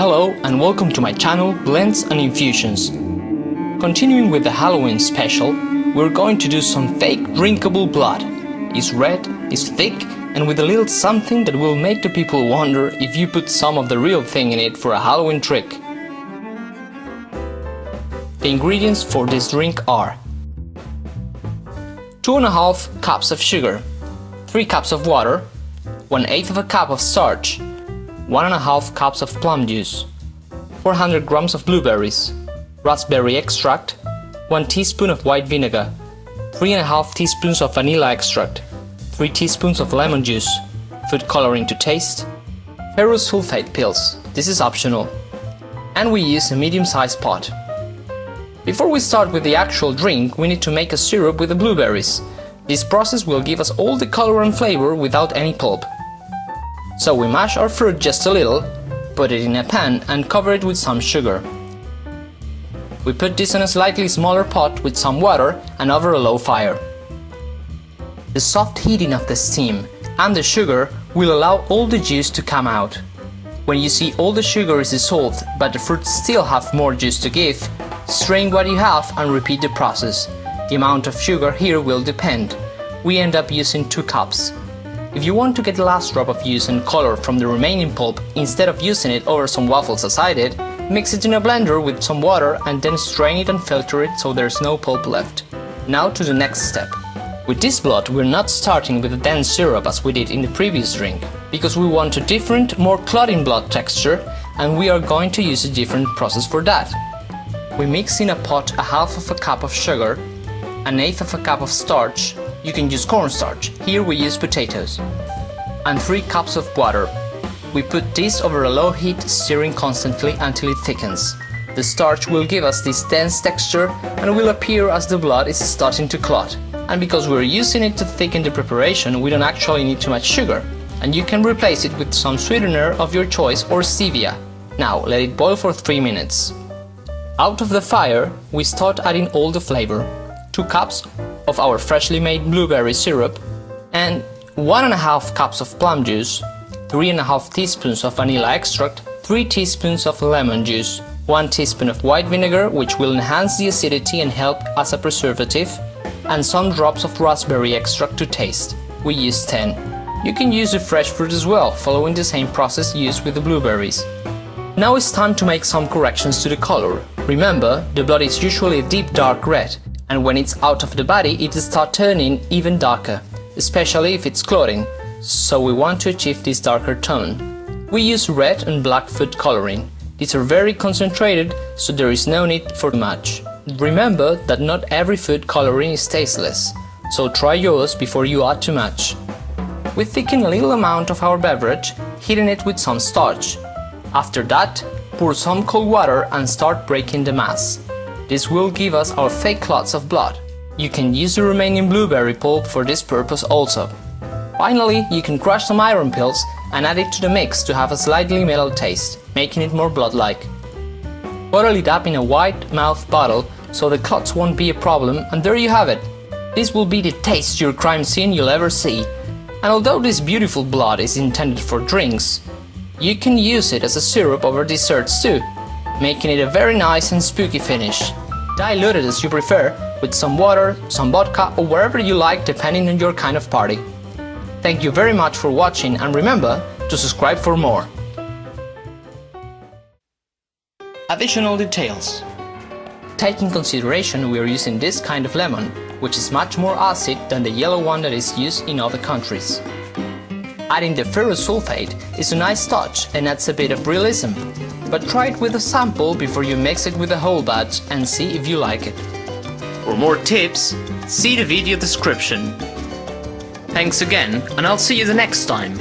Hello and welcome to my channel Blends and Infusions. Continuing with the Halloween special, we're going to do some fake drinkable blood. It's red, it's thick, and with a little something that will make the people wonder if you put some of the real thing in it for a Halloween trick. The ingredients for this drink are 2.5 cups of sugar, 3 cups of water, 1/8 of a cup of starch, 1.5 cups of plum juice, 400 grams of blueberries, raspberry extract, 1 teaspoon of white vinegar, 3.5 teaspoons of vanilla extract, 3 teaspoons of lemon juice, food coloring to taste, ferrous sulfate pills, this is optional, and we use a medium-sized pot. Before we start with the actual drink, we need to make a syrup with the blueberries. This process will give us all the color and flavor without any pulp. So we mash our fruit just a little, put it in a pan and cover it with some sugar. We put this in a slightly smaller pot with some water and over a low fire. The soft heating of the steam and the sugar will allow all the juice to come out. When you see all the sugar is dissolved but the fruit still have more juice to give, strain what you have and repeat the process. The amount of sugar here will depend. We end up using 2 cups. If you want to get the last drop of juice and color from the remaining pulp, instead of using it over some waffles as I did, mix it in a blender with some water and then strain it and filter it so there's no pulp left. Now to the next step. With this blood we're not starting with a dense syrup as we did in the previous drink, because we want a different, more clotting blood texture and we are going to use a different process for that. We mix in a pot 1/2 cup of sugar, 1/8 cup of starch, you can use cornstarch, here we use potatoes, and 3 cups of water. We put this over a low heat, stirring constantly until it thickens. The starch will give us this dense texture and will appear as the blood is starting to clot. And because we're using it to thicken the preparation, we don't actually need too much sugar, and you can replace it with some sweetener of your choice or stevia. Now let it boil for 3 minutes. Out of the fire, we start adding all the flavor. 2 cups of our freshly made blueberry syrup and 1.5 cups of plum juice, 3.5 teaspoons of vanilla extract, 3 teaspoons of lemon juice, 1 teaspoon of white vinegar, which will enhance the acidity and help as a preservative, and some drops of raspberry extract to taste. We use 10. You can use the fresh fruit as well, following the same process used with the blueberries. Now it's time to make some corrections to the color. Remember, the blood is usually a deep dark red, and when it's out of the body it starts turning even darker, especially if it's clotting, so we want to achieve this darker tone. We use red and black food coloring. These are very concentrated, so there is no need for much. Remember that not every food coloring is tasteless, so try yours before you add too much. We thicken a little amount of our beverage, heating it with some starch. After that, pour some cold water and start breaking the mass. This will give us our fake clots of blood. You can use the remaining blueberry pulp for this purpose also. Finally, you can crush some iron pills and add it to the mix to have a slightly metal taste, making it more blood-like. Bottle it up in a wide-mouthed bottle so the clots won't be a problem, and there you have it. This will be the tastiest crime scene you'll ever see. And although this beautiful blood is intended for drinks, you can use it as a syrup over desserts too, making it a very nice and spooky finish. Dilute it as you prefer, with some water, some vodka, or wherever you like depending on your kind of party. Thank you very much for watching, and remember to subscribe for more. Additional details. Take in consideration we are using this kind of lemon, which is much more acid than the yellow one that is used in other countries. Adding the ferrous sulfate is a nice touch and adds a bit of realism, but try it with a sample before you mix it with the whole batch and see if you like it. For more tips, see the video description. Thanks again, and I'll see you the next time.